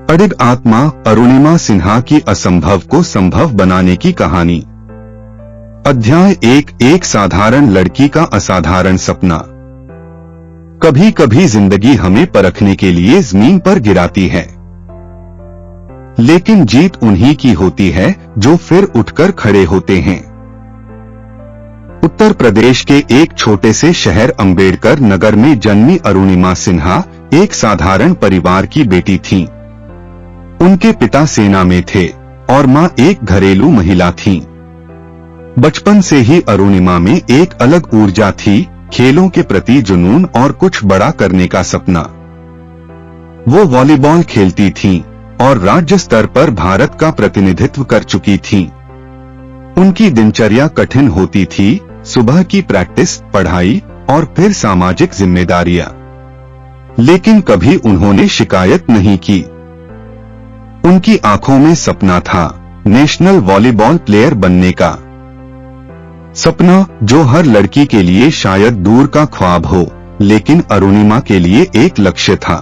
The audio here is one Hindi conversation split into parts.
अडिग आत्मा, अरुणिमा सिन्हा की असंभव को संभव बनाने की कहानी। अध्याय 1। एक साधारण लड़की का असाधारण सपना। कभी कभी जिंदगी हमें परखने के लिए जमीन पर गिराती है, लेकिन जीत उन्हीं की होती है जो फिर उठकर खड़े होते हैं। उत्तर प्रदेश के एक छोटे से शहर अंबेडकर नगर में जन्मी अरुणिमा सिन्हा एक साधारण परिवार की बेटी थीं। उनके पिता सेना में थे और मां एक घरेलू महिला थीं। बचपन से ही अरुणिमा में एक अलग ऊर्जा थी, खेलों के प्रति जुनून और कुछ बड़ा करने का सपना। वो वॉलीबॉल खेलती थीं और राज्य स्तर पर भारत का प्रतिनिधित्व कर चुकी थीं। उनकी दिनचर्या कठिन होती थी, सुबह की प्रैक्टिस, पढ़ाई और फिर सामाजिक जिम्मेदारियां। लेकिन कभी उन्होंने शिकायत नहीं की। उनकी आंखों में सपना था, नेशनल वॉलीबॉल प्लेयर बनने का। सपना जो हर लड़की के लिए शायद दूर का ख्वाब हो, लेकिन अरुणिमा के लिए एक लक्ष्य था।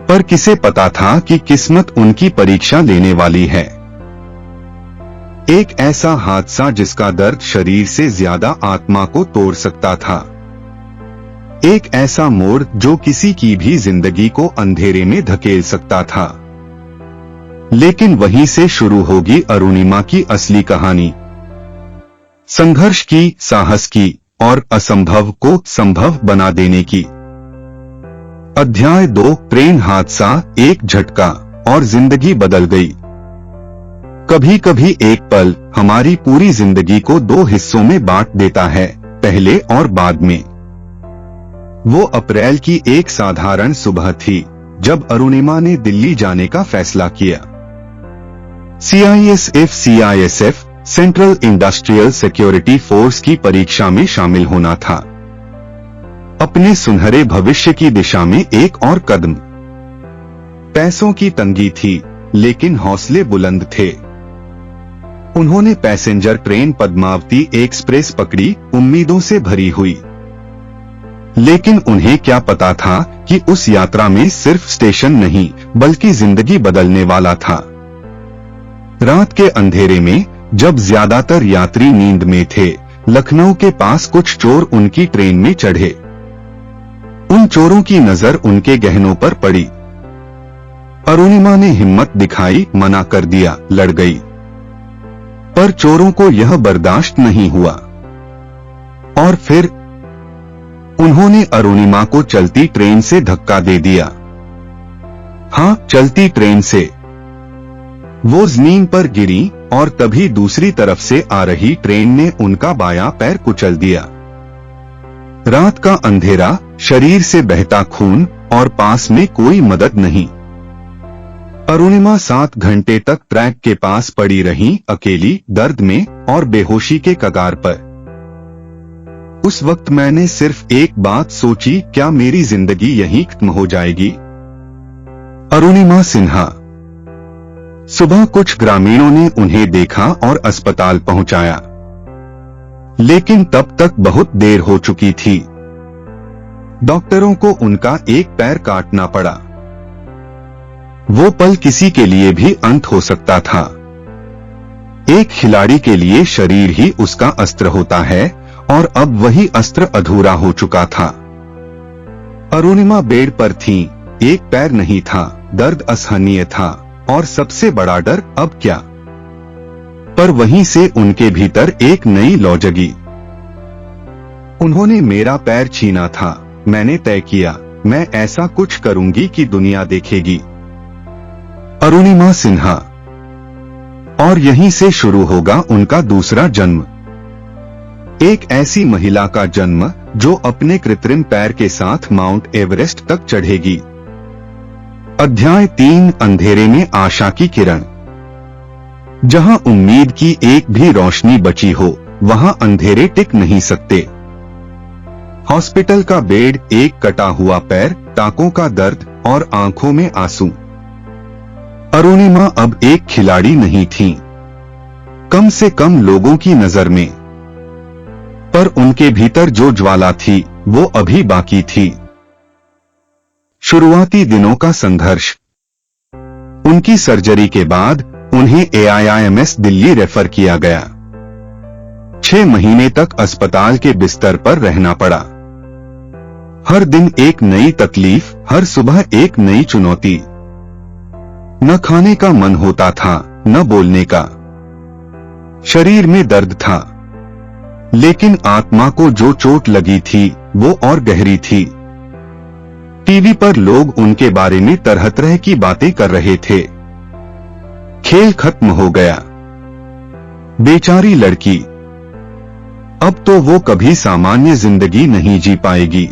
पर किसे पता था कि किस्मत उनकी परीक्षा लेने वाली है। एक ऐसा हादसा जिसका दर्द शरीर से ज्यादा आत्मा को तोड़ सकता था। एक ऐसा मोड़ जो किसी की भी जिंदगी को अंधेरे में धकेल सकता था। लेकिन वहीं से शुरू होगी अरुणिमा की असली कहानी। संघर्ष की, साहस की और असंभव को संभव बना देने की। अध्याय 2। ट्रेन हादसा, एक झटका और जिंदगी बदल गई। कभी कभी एक पल हमारी पूरी जिंदगी को दो हिस्सों में बांट देता है, पहले और बाद में। वो अप्रैल की एक साधारण सुबह थी जब अरुणिमा ने दिल्ली जाने का फैसला किया। CISF central industrial security force की परीक्षा में शामिल होना था। अपने सुनहरे भविष्य की दिशा में एक और कदम। पैसों की तंगी थी, लेकिन हौसले बुलंद थे। उन्होंने पैसेंजर ट्रेन पद्मावती एक्सप्रेस पकड़ी, उम्मीदों से भरी हुई। लेकिन उन्हें क्या पता था कि उस यात्रा में सिर्फ स्टेशन नहीं, बल्कि जिंदगी बदलने वाला था। रात के अंधेरे में, जब ज्यादातर यात्री नींद में थे, लखनऊ के पास कुछ चोर उनकी ट्रेन में चढ़े। उन चोरों की नजर उनके गहनों पर पड़ी। अरुणिमा ने हिम्मत दिखाई, मना कर दिया, लड़ गई। पर चोरों को यह बर्दाश्त नहीं हुआ और फिर उन्होंने अरुणिमा को चलती ट्रेन से धक्का दे दिया। हाँ, चलती ट्रेन से। वो जमीन पर गिरी और तभी दूसरी तरफ से आ रही ट्रेन ने उनका बायां पैर कुचल दिया। रात का अंधेरा, शरीर से बहता खून और पास में कोई मदद नहीं। अरुणिमा 7 घंटे तक ट्रैक के पास पड़ी रही, अकेली, दर्द में और बेहोशी के कगार पर। उस वक्त मैंने सिर्फ एक बात सोची, क्या मेरी जिंदगी यहीं खत्म हो जाएगी? अरुणिमा सिन्हा। सुबह कुछ ग्रामीणों ने उन्हें देखा और अस्पताल पहुंचाया, लेकिन तब तक बहुत देर हो चुकी थी। डॉक्टरों को उनका एक पैर काटना पड़ा। वो पल किसी के लिए भी अंत हो सकता था। एक खिलाड़ी के लिए शरीर ही उसका अस्त्र होता है, और अब वही अस्त्र अधूरा हो चुका था। अरुणिमा बेड पर थीं, एक पैर नहीं था, दर्द असहनीय था, और सबसे बड़ा डर, अब क्या? पर वहीं से उनके भीतर एक नई लौ जगी। उन्होंने मेरा पैर छीना था, मैंने तय किया, मैं ऐसा कुछ करूंगी कि दुनिया देखेगी। अरुणिमा सिन्हा। और यहीं से शुरू होगा उनका दूसरा जन्म। एक ऐसी महिला का जन्म जो अपने कृत्रिम पैर के साथ माउंट एवरेस्ट तक चढ़ेगी। अध्याय 3। अंधेरे में आशा की किरण। जहां उम्मीद की एक भी रोशनी बची हो, वहां अंधेरे टिक नहीं सकते। हॉस्पिटल का बेड, एक कटा हुआ पैर, टांकों का दर्द और आंखों में आंसू। अरुणिमा अब एक खिलाड़ी नहीं थी, कम से कम लोगों की नजर में। पर उनके भीतर जो ज्वाला थी, वो अभी बाकी थी। शुरुआती दिनों का संघर्ष। उनकी सर्जरी के बाद उन्हें AIIMS दिल्ली रेफर किया गया। 6 महीने तक अस्पताल के बिस्तर पर रहना पड़ा। हर दिन एक नई तकलीफ, हर सुबह एक नई चुनौती। न खाने का मन होता था, न बोलने का। शरीर में दर्द था, लेकिन आत्मा को जो चोट लगी थी वो और गहरी थी। टीवी पर लोग उनके बारे में तरह तरह की बातें कर रहे थे। खेल खत्म हो गया। बेचारी लड़की, अब तो वो कभी सामान्य जिंदगी नहीं जी पाएगी।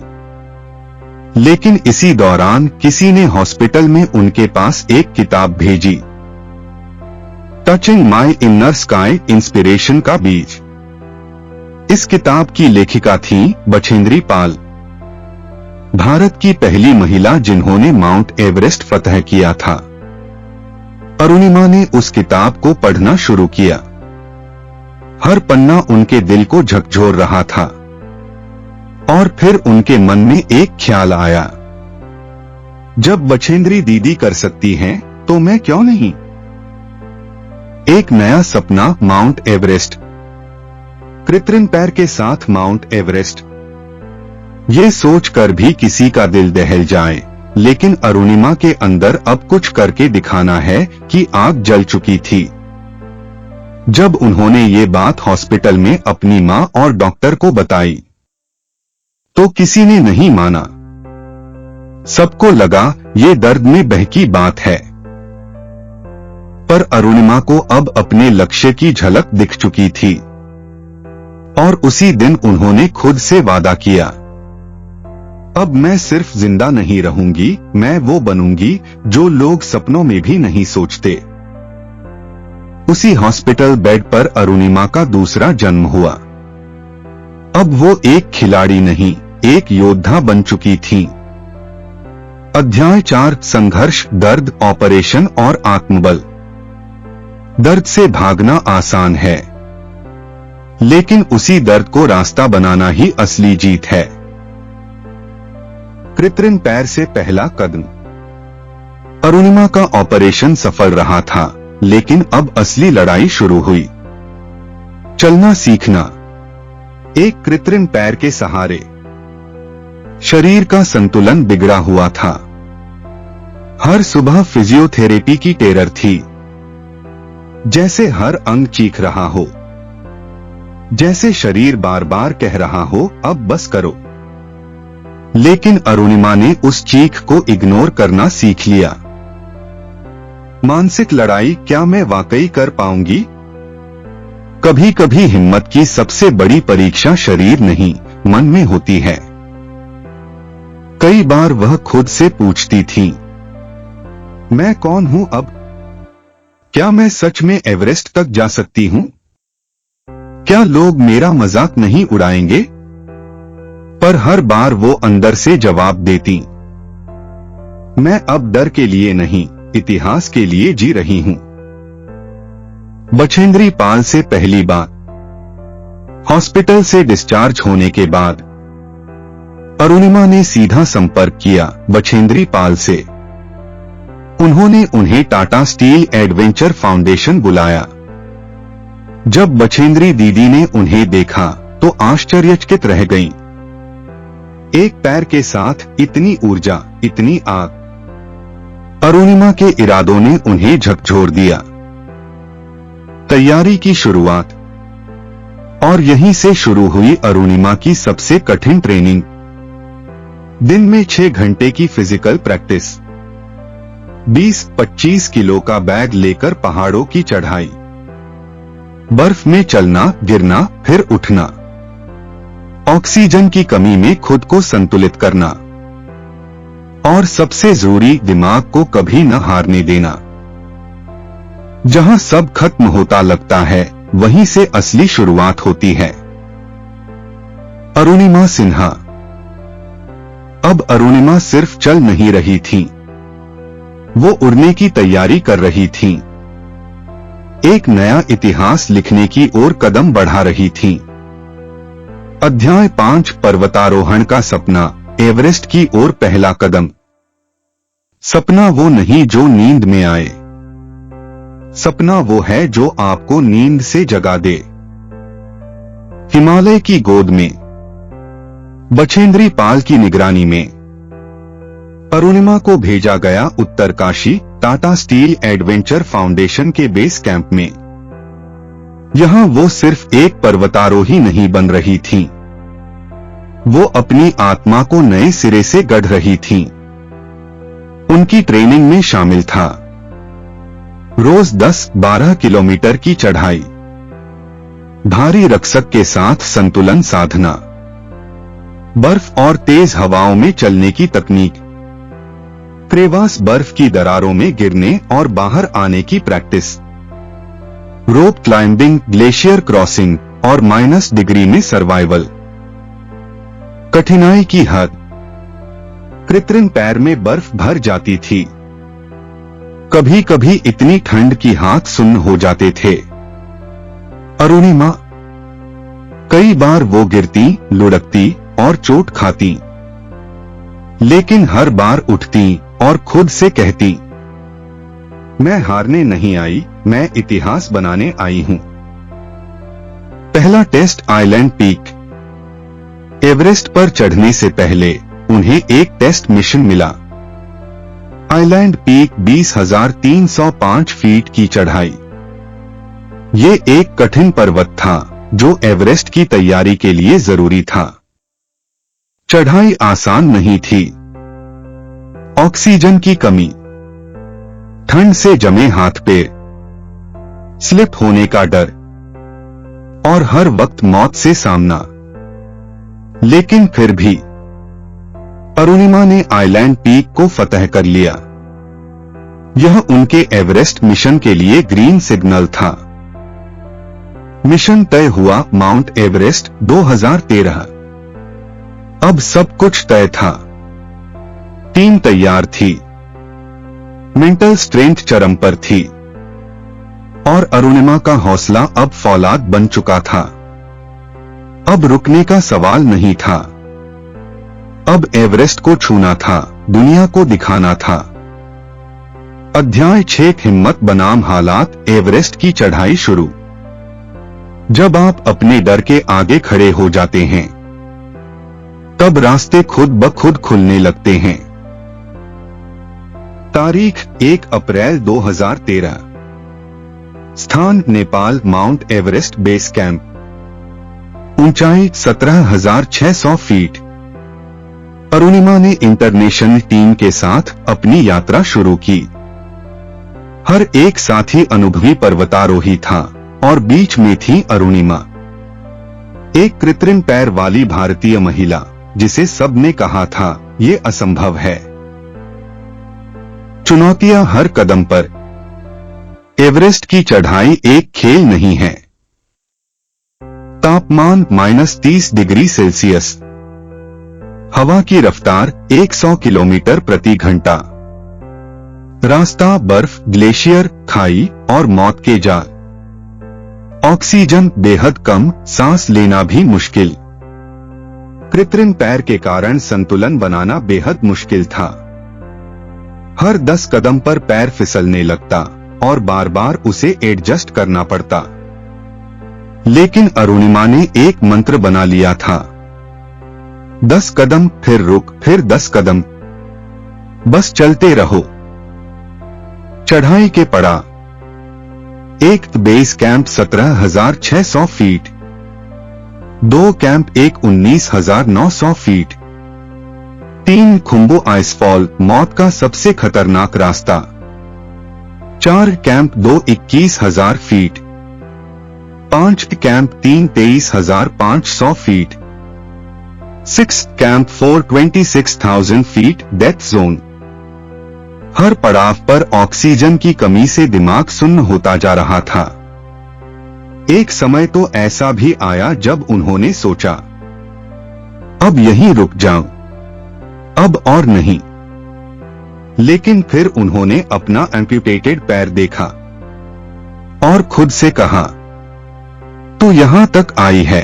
लेकिन इसी दौरान किसी ने हॉस्पिटल में उनके पास एक किताब भेजी, touching my inner sky, inspiration का बीज। इस किताब की लेखिका थी बछेंद्री पाल, भारत की पहली महिला जिन्होंने माउंट एवरेस्ट फतह किया था। अरुणिमा ने उस किताब को पढ़ना शुरू किया। हर पन्ना उनके दिल को झकझोर रहा था। और फिर उनके मन में एक ख्याल आया, जब बछेंद्री दीदी कर सकती हैं, तो मैं क्यों नहीं। एक नया सपना, माउंट एवरेस्ट। कृत्रिम पैर के साथ माउंट एवरेस्ट। ये सोचकर भी किसी का दिल दहल जाए, लेकिन अरुणिमा के अंदर अब कुछ करके दिखाना है कि आग जल चुकी थी। जब उन्होंने ये बात हॉस्पिटल में अपनी मां और डॉक्टर को बताई, तो किसी ने नहीं माना। सबको लगा ये दर्द में बहकी बात है। पर अरुणिमा को अब अपने लक्ष्य की झलक दिख चुकी थी। और उसी दिन उन्होंने खुद से वादा किया, अब मैं सिर्फ जिंदा नहीं रहूंगी, मैं वो बनूंगी जो लोग सपनों में भी नहीं सोचते। उसी हॉस्पिटल बेड पर अरुणिमा का दूसरा जन्म हुआ। अब वो एक खिलाड़ी नहीं, एक योद्धा बन चुकी थी। अध्याय 4, संघर्ष, दर्द, ऑपरेशन और आत्मबल। दर्द से भागना आसान है, लेकिन उसी दर्द को रास्ता बनाना ही असली जीत है। कृत्रिम पैर से पहला कदम। अरुणिमा का ऑपरेशन सफल रहा था, लेकिन अब असली लड़ाई शुरू हुई। चलना सीखना, एक कृत्रिम पैर के सहारे। शरीर का संतुलन बिगड़ा हुआ था। हर सुबह फिजियोथेरेपी की टेरर थी। जैसे हर अंग चीख रहा हो, जैसे शरीर बार बार कह रहा हो, अब बस करो। लेकिन अरुणिमा ने उस चीख को इग्नोर करना सीख लिया। मानसिक लड़ाई, क्या मैं वाकई कर पाऊंगी? कभी कभी हिम्मत की सबसे बड़ी परीक्षा शरीर नहीं, मन में होती है। कई बार वह खुद से पूछती थी, मैं कौन हूं अब? क्या मैं सच में एवरेस्ट तक जा सकती हूं? क्या लोग मेरा मजाक नहीं उड़ाएंगे? पर हर बार वो अंदर से जवाब देती, मैं अब डर के लिए नहीं, इतिहास के लिए जी रही हूं। बछेंद्री पाल से पहली बात। हॉस्पिटल से डिस्चार्ज होने के बाद अरुणिमा ने सीधा संपर्क किया बछेंद्री पाल से। उन्होंने उन्हें टाटा स्टील एडवेंचर फाउंडेशन बुलाया। जब बछेंद्री दीदी ने उन्हें देखा तो आश्चर्यचकित रह गईं। एक पैर के साथ इतनी ऊर्जा, इतनी आग। अरुणिमा के इरादों ने उन्हें झकझोर दिया। तैयारी की शुरुआत। और यहीं से शुरू हुई अरुणिमा की सबसे कठिन ट्रेनिंग। दिन में 6 घंटे की फिजिकल प्रैक्टिस। 20-25 किलो का बैग लेकर पहाड़ों की चढ़ाई। बर्फ में चलना, गिरना, फिर उठना। ऑक्सीजन की कमी में खुद को संतुलित करना। और सबसे जरूरी, दिमाग को कभी न हारने देना। जहां सब खत्म होता लगता है, वहीं से असली शुरुआत होती है। अरुणिमा सिन्हा। अब अरुणिमा सिर्फ चल नहीं रही थी, वो उड़ने की तैयारी कर रही थी। एक नया इतिहास लिखने की ओर कदम बढ़ा रही थी। अध्याय 5, पर्वतारोहण का सपना, एवरेस्ट की ओर पहला कदम। सपना वो नहीं जो नींद में आए, सपना वो है जो आपको नींद से जगा दे। हिमालय की गोद में बछेंद्री पाल की निगरानी में अरुणिमा को भेजा गया Uttarkashi Tata steel adventure foundation के बेस कैंप में। यहां वो सिर्फ एक पर्वतारोही नहीं बन रही थीं, वो अपनी आत्मा को नए सिरे से गढ़ रही थीं। उनकी ट्रेनिंग में शामिल था रोज 10-12 किलोमीटर की चढ़ाई, भारी रक्षक के साथ संतुलन साधना, बर्फ और तेज हवाओं में चलने की तकनीक, क्रेवास बर्फ की दरारों में गिरने और बाहर आने की practice, rope climbing, glacier crossing और -डिग्री में सर्वाइवल। कठिनाई की हद, कृत्रिम पैर में बर्फ भर जाती थी, कभी कभी इतनी ठंड कि हाथ सुन्न हो जाते थे। अरुणिमा, कई बार वो गिरती, लुढ़कती और चोट खाती, लेकिन हर बार उठती और खुद से कहती, मैं हारने नहीं आई, मैं इतिहास बनाने आई हूं। पहला टेस्ट आइलैंड पीक। एवरेस्ट पर चढ़ने से पहले उन्हें एक टेस्ट मिशन मिला। आइलैंड पीक 20,305 फीट की चढ़ाई। ये एक कठिन पर्वत था जो एवरेस्ट की तैयारी के लिए जरूरी था। चढ़ाई आसान नहीं थी। ऑक्सीजन की कमी, ठंड से जमे हाथ पैर, स्लिप होने का डर और हर वक्त मौत से सामना। लेकिन फिर भी अरुणिमा ने आइलैंड पीक को फतह कर लिया। यह उनके एवरेस्ट मिशन के लिए ग्रीन सिग्नल था। मिशन तय हुआ माउंट एवरेस्ट 2013। अब सब कुछ तय था। टीम तैयार थी, मेंटल स्ट्रेंथ चरम पर थी और अरुणिमा का हौसला अब फौलाद बन चुका था। अब रुकने का सवाल नहीं था। अब एवरेस्ट को छूना था, दुनिया को दिखाना था। अध्याय 6, हिम्मत बनाम हालात। एवरेस्ट की चढ़ाई शुरू। जब आप अपने डर के आगे खड़े हो जाते हैं, तब रास्ते खुद ब खुद खुलने लगते हैं। तारीख 1 अप्रैल 2013। स्थान Nepal, mount Everest base camp. ऊंचाई 17,600 फीट। अरुणिमा ने इंटरनेशनल टीम के साथ अपनी यात्रा शुरू की। हर एक साथी अनुभवी पर्वतारोही था और बीच में थी अरुणिमा, एक कृत्रिम पैर वाली भारतीय महिला जिसे सबने कहा था ये असंभव है। चुनौतियां हर कदम पर। एवरेस्ट की चढ़ाई एक खेल नहीं है। तापमान -30 डिग्री सेल्सियस। हवा की रफ्तार 100 किलोमीटर प्रति घंटा। रास्ता बर्फ, ग्लेशियर, खाई और मौत के जाल। ऑक्सीजन बेहद कम, सांस लेना भी मुश्किल। कृत्रिम पैर के कारण संतुलन बनाना बेहद मुश्किल था। हर 10 कदम पर पैर फिसलने लगता और बार बार उसे एडजस्ट करना पड़ता। लेकिन अरुणिमा ने एक मंत्र बना लिया था, 10 कदम, फिर रुक, फिर 10 कदम, बस चलते रहो। चढ़ाई के पड़ाव। एक base camp 17,600 feet, 2 camp 19,900 feet, 3 Khumbu icefall, मौत का सबसे खतरनाक रास्ता, 4 camp 2 21,000 feet, 5 camp 3 23,500 feet, 6 camp 4 26,000 feet, death zone. हर पड़ाव पर ऑक्सीजन की कमी से दिमाग सुन्न होता जा रहा था। एक समय तो ऐसा भी आया जब उन्होंने सोचा, अब यहीं रुक जाऊं, अब और नहीं। लेकिन फिर उन्होंने अपना एम्प्यूटेटेड पैर देखा और खुद से कहा, तू यहां तक आई है,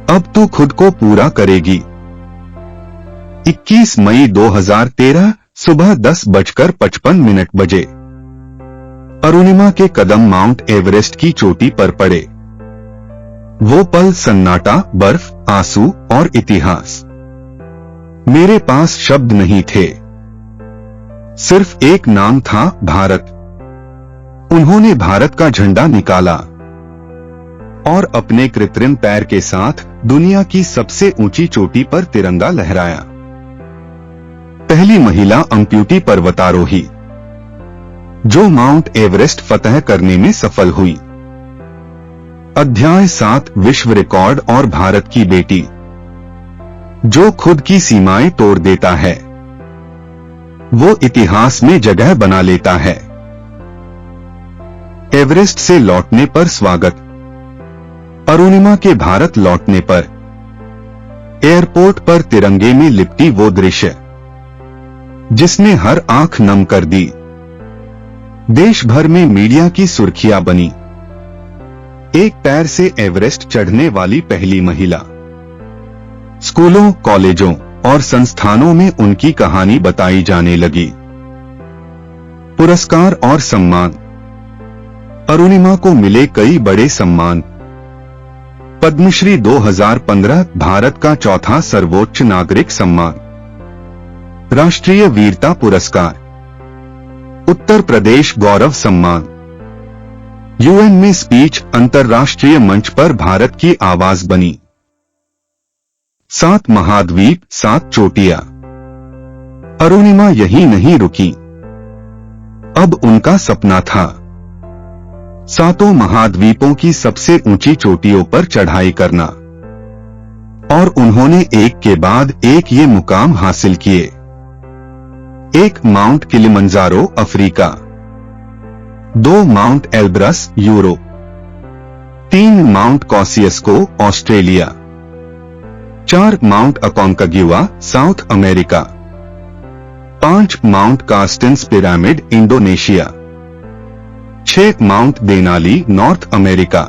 अब तू खुद को पूरा करेगी। 21 मई 2013 सुबह 10:55 बजे अरुणिमा के कदम माउंट एवरेस्ट की चोटी पर पड़े। वो पल सन्नाटा, बर्फ, आंसू और इतिहास। मेरे पास शब्द नहीं थे, सिर्फ एक नाम था, भारत। उन्होंने भारत का झंडा निकाला और अपने कृत्रिम पैर के साथ दुनिया की सबसे ऊंची चोटी पर तिरंगा लहराया। पहली महिला अम्प्यूटी पर्वतारोही जो माउंट एवरेस्ट फतह करने में सफल हुई। अध्याय 7 विश्व रिकॉर्ड और भारत की बेटी जो खुद की सीमाएं तोड़ देता है, वो इतिहास में जगह बना लेता है। एवरेस्ट से लौटने पर स्वागत। अरुणिमा के भारत लौटने पर एयरपोर्ट पर तिरंगे में लिपटी वो दृश्य जिसने हर आंख नम कर दी। देश भर में मीडिया की सुर्खियां बनी। एक पैर से एवरेस्ट चढ़ने वाली पहली महिला। स्कूलों, कॉलेजों और संस्थानों में उनकी कहानी बताई जाने लगी। पुरस्कार और सम्मान। अरुणिमा को मिले कई बड़े सम्मान। पद्मश्री 2015 भारत का चौथा सर्वोच्च नागरिक सम्मान। राष्ट्रीय वीरता पुरस्कार। उत्तर प्रदेश गौरव सम्मान। यूएन में स्पीच, अंतर्राष्ट्रीय मंच पर भारत की आवाज बनी। 7 महाद्वीप, 7 चोटियां। अरुणिमा यहीं नहीं रुकी। अब उनका सपना था 7 महाद्वीपों की सबसे ऊंची चोटियों पर चढ़ाई करना, और उन्होंने एक के बाद एक ये मुकाम हासिल किए। 1 mount Kilimanjaro Africa, 2 mount Elbrus Europe, 3 mount Kosciuszko Australia, 4 mount Aconcagua South America, 5 mount Carstensz pyramid Indonesia, 6 mount Denali North America,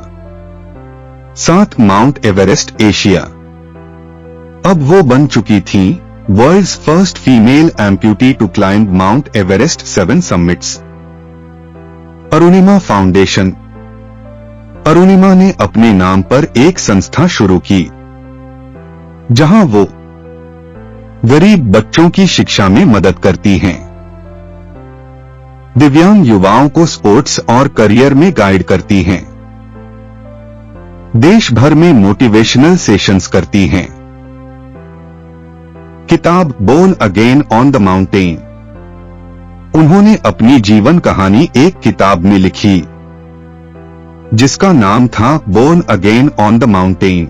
7 mount Everest Asia. अब वो बन चुकी थीं world's first female amputee to climb mount Everest 7 summits. Arunima foundation. Arunima ने अपने नाम पर एक संस्था शुरू की जहां वो गरीब बच्चों की शिक्षा में मदद करती हैं, दिव्यांग युवाओं को स्पोर्ट्स और करियर में गाइड करती हैं, देश भर में मोटिवेशनल सेशंस करती हैं। किताब born again on the mountain. उन्होंने अपनी जीवन कहानी एक किताब में लिखी जिसका नाम था born again on the mountain,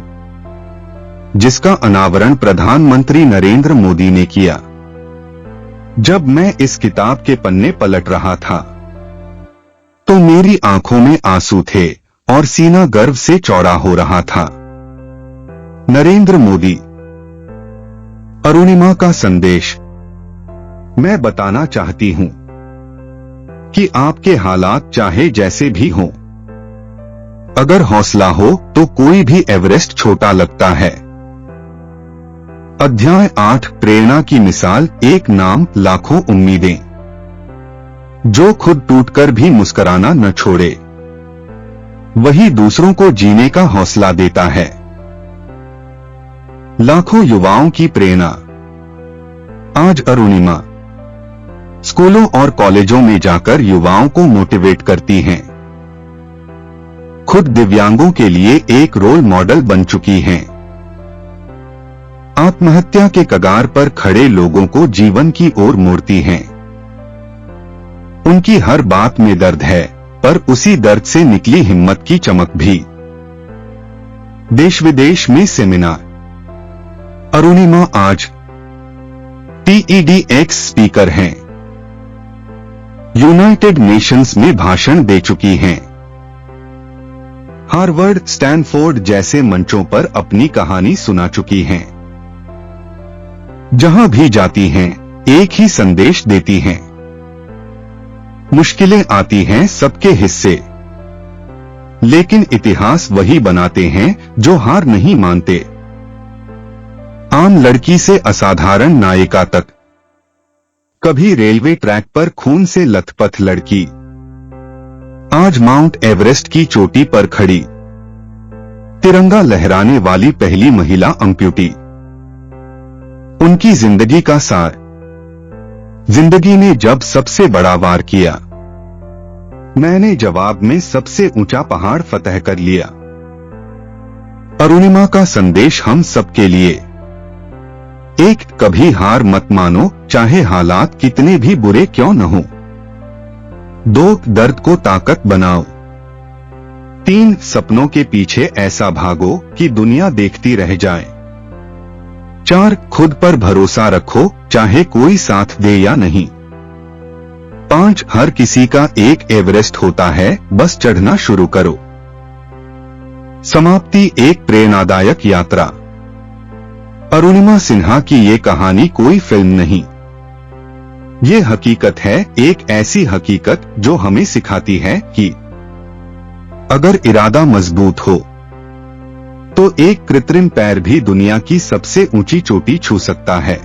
जिसका अनावरण प्रधानमंत्री नरेंद्र मोदी ने किया। जब मैं इस किताब के पन्ने पलट रहा था तो मेरी आंखों में आंसू थे और सीना गर्व से चौड़ा हो रहा था। नरेंद्र मोदी। अरुणिमा का संदेश। मैं बताना चाहती हूं कि आपके हालात चाहे जैसे भी हों, अगर हौसला हो तो कोई भी एवरेस्ट छोटा लगता है। अध्याय 8 प्रेरणा की मिसाल। एक नाम, लाखों उम्मीदें। जो खुद टूटकर भी मुस्कुराना न छोड़े, वही दूसरों को जीने का हौसला देता है। लाखों युवाओं की प्रेरणा। आज अरुणिमा स्कूलों और कॉलेजों में जाकर युवाओं को मोटिवेट करती हैं। खुद दिव्यांगों के लिए एक रोल मॉडल बन चुकी हैं। आत्महत्या के कगार पर खड़े लोगों को जीवन की ओर मोड़ती हैं। उनकी हर बात में दर्द है, पर उसी दर्द से निकली हिम्मत की चमक भी। देश विदेश में सेमिनार। अरुणिमा आज TEDx स्पीकर हैं। यूनाइटेड नेशंस में भाषण दे चुकी हैं। हार्वर्ड, स्टैनफोर्ड जैसे मंचों पर अपनी कहानी सुना चुकी हैं। जहां भी जाती हैं, एक ही संदेश देती हैं। मुश्किलें आती हैं सबके हिस्से, लेकिन इतिहास वही बनाते हैं जो हार नहीं मानते। आम लड़की से असाधारण नायिका तक, कभी रेलवे ट्रैक पर खून से लथपथ लड़की, आज माउंट एवरेस्ट की चोटी पर खड़ी, तिरंगा लहराने वाली पहली महिला अम्प्यूटी। उनकी जिंदगी का सार। जिंदगी ने जब सबसे बड़ा वार किया, मैंने जवाब में सबसे ऊंचा पहाड़ फतह कर लिया। अरुणिमा का संदेश हम सबके लिए। एक, कभी हार मत मानो, चाहे हालात कितने भी बुरे क्यों न हो। 2, दर्द को ताकत बनाओ। 3, सपनों के पीछे ऐसा भागो कि दुनिया देखती रह जाए। 4, खुद पर भरोसा रखो, चाहे कोई साथ दे या नहीं। 5, हर किसी का एक एवरेस्ट होता है, बस चढ़ना शुरू करो। समाप्ति, एक प्रेरणादायक यात्रा। अरुणिमा सिन्हा की ये कहानी कोई फिल्म नहीं, ये हकीकत है, एक ऐसी हकीकत जो हमें सिखाती है कि अगर इरादा मजबूत हो तो एक कृत्रिम पैर भी दुनिया की सबसे ऊंची चोटी छू सकता है।